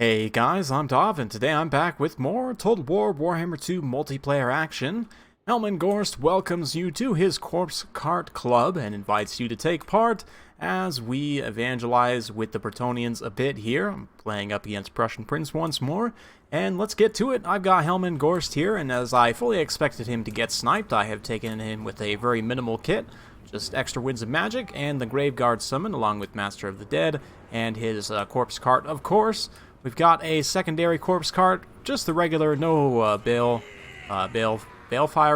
Hey guys, I'm Dov, and today I'm back with more Total War Warhammer 2 multiplayer action. Gorst welcomes you to his Corpse Cart Club and invites you to take part as we evangelize with the Bretonnians a bit here. I'm playing up against Prussian Prince once more, and let's get to it. I've got Gorst here, and as I fully expected him to get sniped, I have taken him with a very minimal kit. Just extra Winds of Magic and the Graveguard summon along with Master of the Dead and his Corpse Cart, of course. We've got a secondary Corpse Cart, just the regular, no Balefire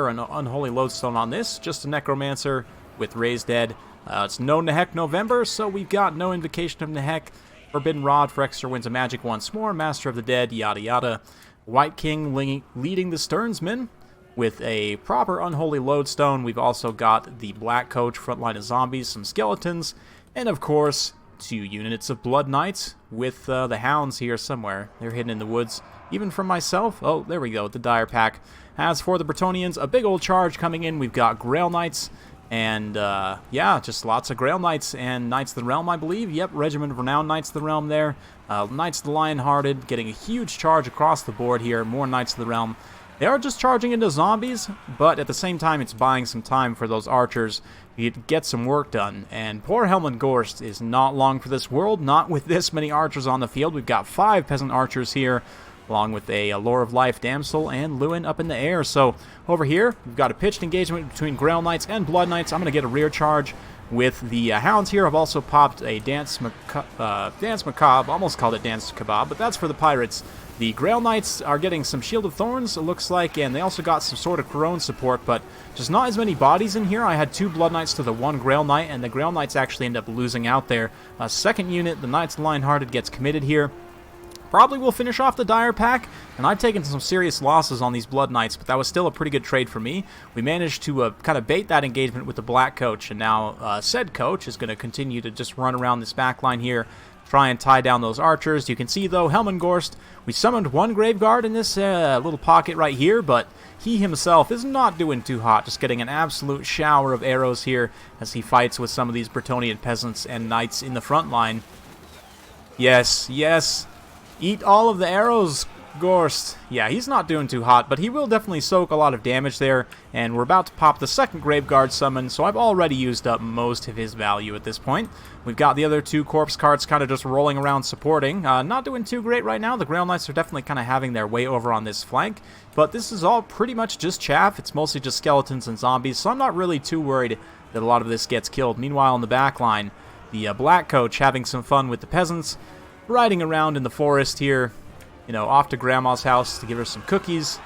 and Unholy Lodestone on this, just a Necromancer with Raised Dead. It's no Nehek November, so we've got no Invocation of Nehek, Forbidden Rod for extra Winds of Magic once more, Master of the Dead, yada yada. White King leading the Stearnsmen with a proper Unholy Lodestone. We've also got the Black Coach, Frontline of Zombies, some Skeletons, and of course 2 units of Blood Knights with the Hounds here somewhere. They're hidden in the woods, even from myself. Oh, there we go, the Dire Pack. As for the Bretonnians, a big old charge coming in. We've got Grail Knights, and yeah, just lots of Grail Knights and Knights of the Realm, I believe. Yep, Regiment of Renown Knights of the Realm there. Knights of the Lionhearted getting a huge charge across the board here. More Knights of the Realm. They are just charging into zombies, but at the same time, it's buying some time for those archers to get some work done. And poor Gorst is not long for this world, not with this many archers on the field. We've got 5 peasant archers here, along with a Lore of Life Damsel and Lewin up in the air. So over here, we've got a pitched engagement between Grail Knights and Blood Knights. I'm going to get a rear charge with the Hounds here. I've also popped a Dance Macabre, almost called it Dance Kebab, but that's for the pirates. The Grail Knights are getting some Shield of Thorns, it looks like, and they also got some Sword of Corone support, but just not as many bodies in here. I had 2 Blood Knights to the 1 Grail Knight, and the Grail Knights actually end up losing out there. Second unit, the Knights of the Lionhearted, gets committed here. Probably will finish off the Dire Pack, and I've taken some serious losses on these Blood Knights, but that was still a pretty good trade for me. We managed to kind of bait that engagement with the Black Coach, and now said Coach is going to continue to just run around this back line here, try and tie down those archers. You can see, though, Gorst, we summoned 1 Graveguard in this little pocket right here, but he himself is not doing too hot, just getting an absolute shower of arrows here as he fights with some of these Bretonnian peasants and knights in the front line. Yes, yes. Eat all of the arrows, Gorst. Yeah, he's not doing too hot, but he will definitely soak a lot of damage there, and we're about to pop the second Graveguard summon, so I've already used up most of his value at this point. We've got the other 2 Corpse Carts kind of just rolling around supporting. Not doing too great right now. The Grail Knights are definitely kind of having their way over on this flank, but this is all pretty much just chaff. It's mostly just skeletons and zombies, so I'm not really too worried that a lot of this gets killed. Meanwhile, in the back line, the Black Coach having some fun with the peasants, riding around in the forest here, you know, off to Grandma's house to give her some cookies.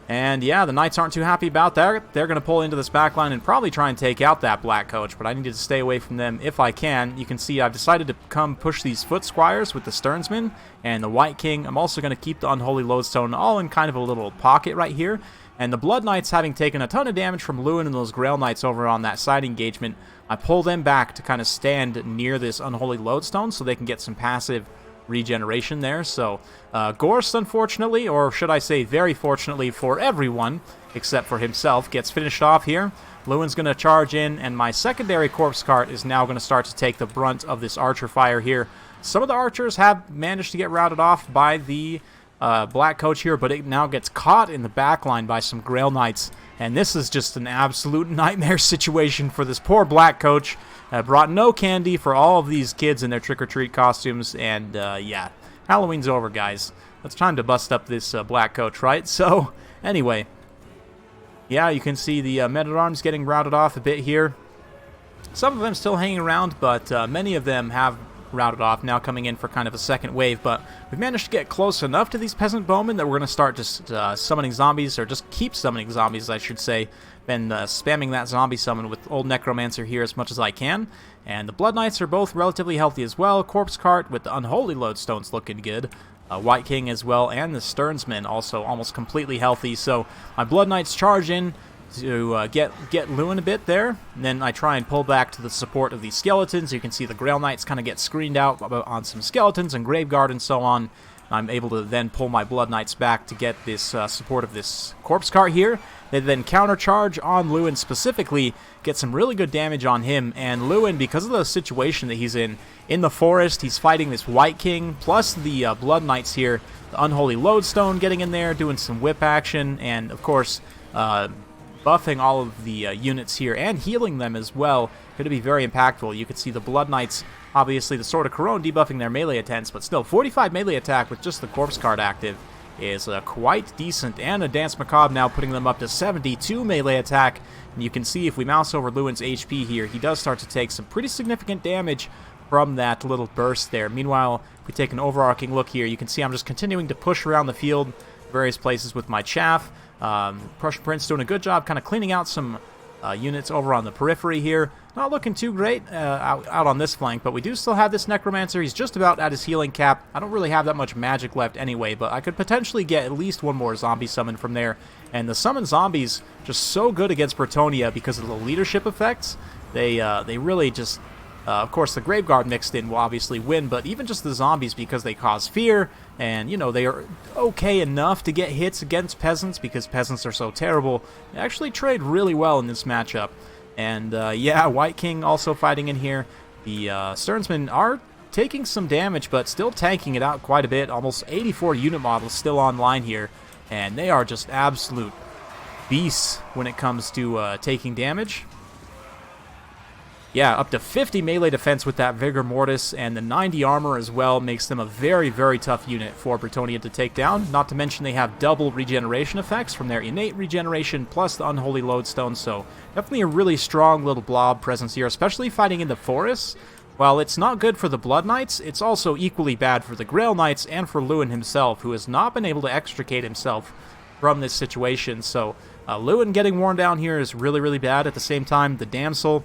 And yeah, the Knights aren't too happy about that. They're going to pull into this backline and probably try and take out that Black Coach, but I need to stay away from them if I can. You can see I've decided to come push these Foot Squires with the Stearnsmen and the White King. I'm also going to keep the Unholy Lodestone all in kind of a little pocket right here. And the Blood Knights, having taken a ton of damage from Lewin and those Grail Knights over on that side engagement, I pull them back to kind of stand near this Unholy Lodestone so they can get some passive regeneration there. So Gorst, unfortunately, or should I say very fortunately for everyone except for himself, gets finished off here. Lewin's going to charge in, and my secondary Corpse Cart is now going to start to take the brunt of this archer fire here. Some of the archers have managed to get routed off by the Black Coach here, but it now gets caught in the back line by some Grail Knights, and this is just an absolute nightmare situation for this poor Black Coach. Brought no candy for all of these kids in their trick-or-treat costumes, and yeah, Halloween's over, guys. It's time to bust up this Black Coach, right? So, anyway, yeah, you can see the men-at-arms getting routed off a bit here. Some of them still hanging around, but many of them have routed off, now coming in for kind of a second wave, but we've managed to get close enough to these peasant bowmen that we're going to start just summoning zombies, or just keep summoning zombies, I should say. Been spamming that zombie summon with old Necromancer here as much as I can, and the Blood Knights are both relatively healthy as well. Corpse Cart with the Unholy Lodestones looking good. White King as well, and the Stearnsmen also almost completely healthy, so my Blood Knights charge in to get Lewin a bit there, and then I try and pull back to the support of these skeletons. You can see the Grail Knights kind of get screened out on some skeletons and Graveguard and so on. I'm able to then pull my Blood Knights back to get this support of this corpse cart here. They then countercharge on Lewin specifically, get some really good damage on him, and Lewin, because of the situation that he's in the forest, he's fighting this White King, plus the Blood Knights here, the Unholy Lodestone getting in there, doing some whip action, and of course, buffing all of the units here, and healing them as well, going to be very impactful. You can see the Blood Knights, obviously the Sword of Corone debuffing their melee attempts, but still, 45 melee attack with just the corpse card active is quite decent, and a Dance Macabre now putting them up to 72 melee attack, and you can see if we mouse over Lewin's HP here, he does start to take some pretty significant damage from that little burst there. Meanwhile, if we take an overarching look here, you can see I'm just continuing to push around the field, various places with my chaff. Prussian Prince doing a good job kind of cleaning out some units over on the periphery here. Not looking too great out on this flank, but we do still have this Necromancer. He's just about at his healing cap. I don't really have that much magic left anyway, but I could potentially get at least one more zombie summon from there. And the summoned zombies just so good against Bretonnia because of the leadership effects. They really just... of course, the Graveguard mixed in will obviously win, but even just the zombies, because they cause fear, and, you know, they are okay enough to get hits against peasants, because peasants are so terrible, they actually trade really well in this matchup. And, yeah, White King also fighting in here. The Sternsmen are taking some damage, but still tanking it out quite a bit. Almost 84 unit models still online here, and they are just absolute beasts when it comes to taking damage. Yeah, up to 50 melee defense with that Vigor Mortis, and the 90 armor as well makes them a very, very tough unit for Bretonnia to take down. Not to mention they have double regeneration effects from their innate regeneration plus the Unholy Lodestone, so definitely a really strong little blob presence here, especially fighting in the forests. While it's not good for the Blood Knights, it's also equally bad for the Grail Knights and for Lewin himself, who has not been able to extricate himself from this situation. So Lewin getting worn down here is really, really bad. At the same time, the Damsel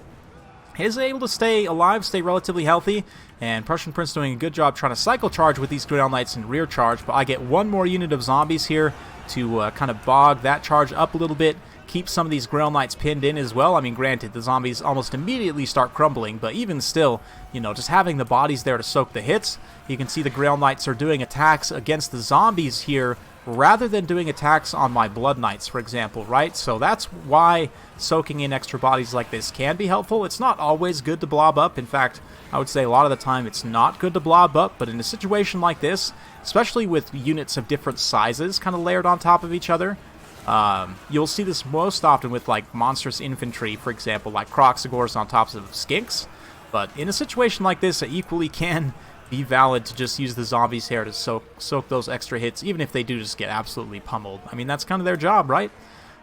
is able to stay alive, stay relatively healthy, and Prussian Prince doing a good job trying to cycle charge with these Grail Knights and rear charge, but I get one more unit of zombies here to kind of bog that charge up a little bit, keep some of these Grail Knights pinned in as well. I mean, granted, the zombies almost immediately start crumbling, but even still, you know, just having the bodies there to soak the hits, you can see the Grail Knights are doing attacks against the zombies here rather than doing attacks on my Blood Knights, for example, right? So that's why soaking in extra bodies like this can be helpful. It's not always good to blob up. In fact, I would say a lot of the time it's not good to blob up, but in a situation like this, especially with units of different sizes kind of layered on top of each other, you'll see this most often with like monstrous infantry, for example, like Croxagors on tops of Skinks. But in a situation like this, it equally can be valid to just use the zombies here to soak those extra hits, even if they do just get absolutely pummeled. I mean, that's kind of their job, right?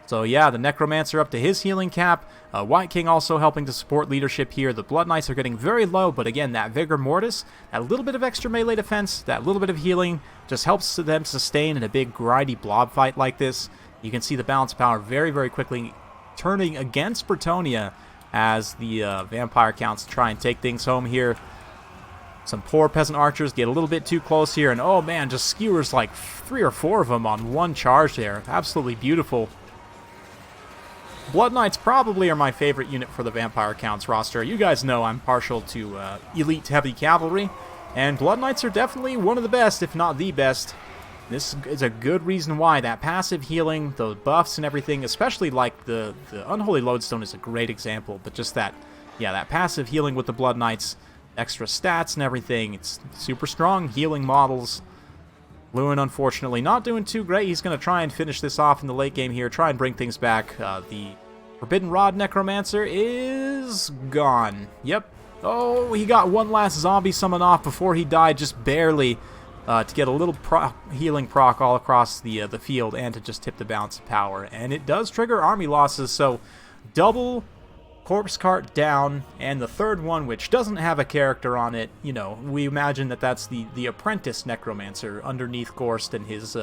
So yeah, the Necromancer up to his healing cap. White King also helping to support leadership here. The Blood Knights are getting very low, but again, that Vigor Mortis, that little bit of extra melee defense, that little bit of healing, just helps them sustain in a big grindy blob fight like this. You can see the balance of power very, very quickly turning against Bretonnia as the vampire counts try and take things home here. Some poor peasant archers get a little bit too close here, and oh man, just skewers like 3 or 4 of them on one charge there. Absolutely beautiful. Blood Knights probably are my favorite unit for the Vampire Counts roster. You guys know I'm partial to elite heavy cavalry, and Blood Knights are definitely one of the best, if not the best. This is a good reason why. That passive healing, the buffs and everything, especially like the Unholy Lodestone is a great example, but just that, yeah, that passive healing with the Blood Knights, extra stats and everything. It's super strong healing models. Lewin, unfortunately, not doing too great. He's going to try and finish this off in the late game here, try and bring things back. The Forbidden Rod Necromancer is gone. Yep. Oh, he got one last zombie summon off before he died, just barely, to get a little healing proc all across the field and to just tip the balance of power. And it does trigger army losses, so double corpse cart down, and the third one, which doesn't have a character on it, you know, we imagine that that's the apprentice necromancer underneath Ghorst and his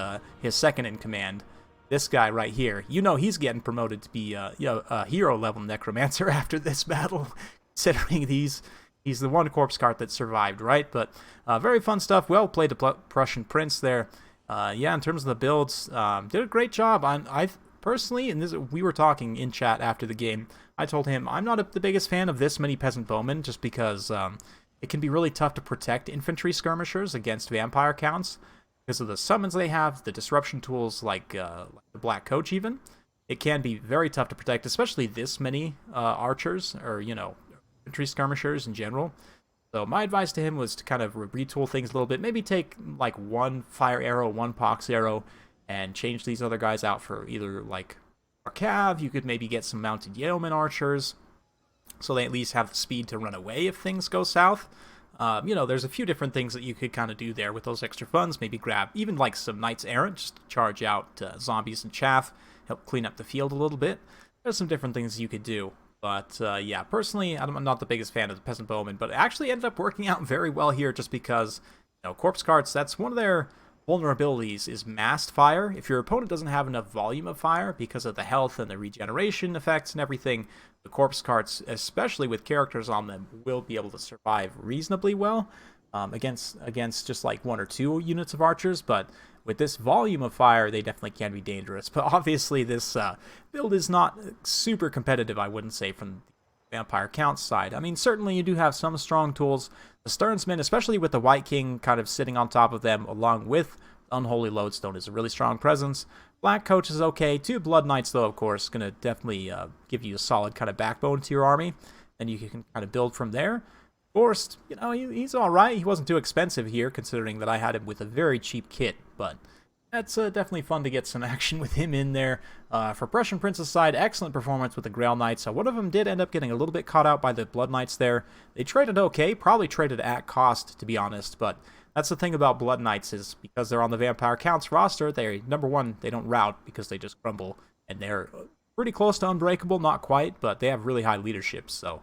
second in command. This guy right here, you know, he's getting promoted to be a hero level necromancer after this battle, considering he's the one corpse cart that survived, right? But very fun stuff. Well played to Prussian Prince there. Yeah, in terms of the builds, did a great job. I personally, and we were talking in chat after the game, I told him I'm not the biggest fan of this many peasant bowmen, just because it can be really tough to protect infantry skirmishers against vampire counts. because of the summons they have, the disruption tools like the Black Coach even. It can be very tough to protect, especially this many archers, or, you know, infantry skirmishers in general. So my advice to him was to kind of retool things a little bit. Maybe take like one fire arrow, one pox arrow, and change these other guys out for either like a cav. You could maybe get some mounted yeoman archers, so they at least have the speed to run away if things go south. You know, there's a few different things that you could kind of do there with those extra funds. Maybe grab even like some Knights Errant, just to charge out zombies and chaff, help clean up the field a little bit. There's some different things you could do. But yeah, personally, I'm not the biggest fan of the Peasant Bowmen, but it actually ended up working out very well here just because, you know, Corpse Carts, that's one of their vulnerabilities is massed fire. If your opponent doesn't have enough volume of fire because of the health and the regeneration effects and everything, the Corpse Carts, especially with characters on them, will be able to survive reasonably well against just like 1 or 2 units of archers. But with this volume of fire, they definitely can be dangerous. But obviously, this build is not super competitive, I wouldn't say, from the Vampire Count side. I mean, certainly you do have some strong tools. The Sternsmen, especially with the White King kind of sitting on top of them, along with Unholy Lodestone, is a really strong presence. Black Coach is okay. 2 Blood Knights, though, of course, going to definitely give you a solid kind of backbone to your army. And you can kind of build from there. Gorst, you know, he's alright. He wasn't too expensive here, considering that I had him with a very cheap kit. But that's definitely fun to get some action with him in there. For Prussian Prince's side, excellent performance with the Grail Knights. One of them did end up getting a little bit caught out by the Blood Knights there. They traded okay, probably traded at cost, to be honest. But that's the thing about Blood Knights, is because they're on the Vampire Counts roster, they're, number one, they don't rout because they just crumble. And they're pretty close to unbreakable, not quite, but they have really high leadership, so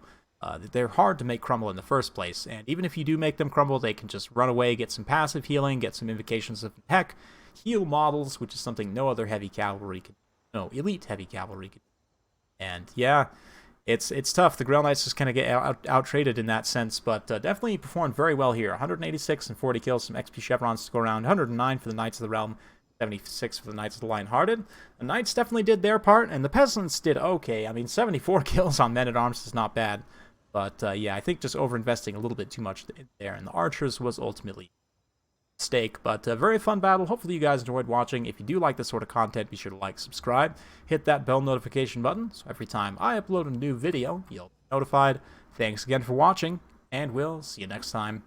they're hard to make crumble in the first place. And even if you do make them crumble, they can just run away, get some passive healing, get some invocations of heck, heal models, which is something no other heavy cavalry can, no, elite heavy cavalry can. And yeah, it's tough. The Grail Knights just kind of get out-traded in that sense, but definitely performed very well here. 186 and 40 kills, some XP chevrons to go around, 109 for the Knights of the Realm, 76 for the Knights of the Lion-Hearted. The Knights definitely did their part, and the Peasants did okay. I mean, 74 kills on Men-at-Arms is not bad. But yeah, I think just over-investing a little bit too much there. And the Archers was ultimately a mistake. But a very fun battle. Hopefully you guys enjoyed watching. If you do like this sort of content, be sure to like, subscribe, hit that bell notification button, so every time I upload a new video, you'll be notified. Thanks again for watching, and we'll see you next time.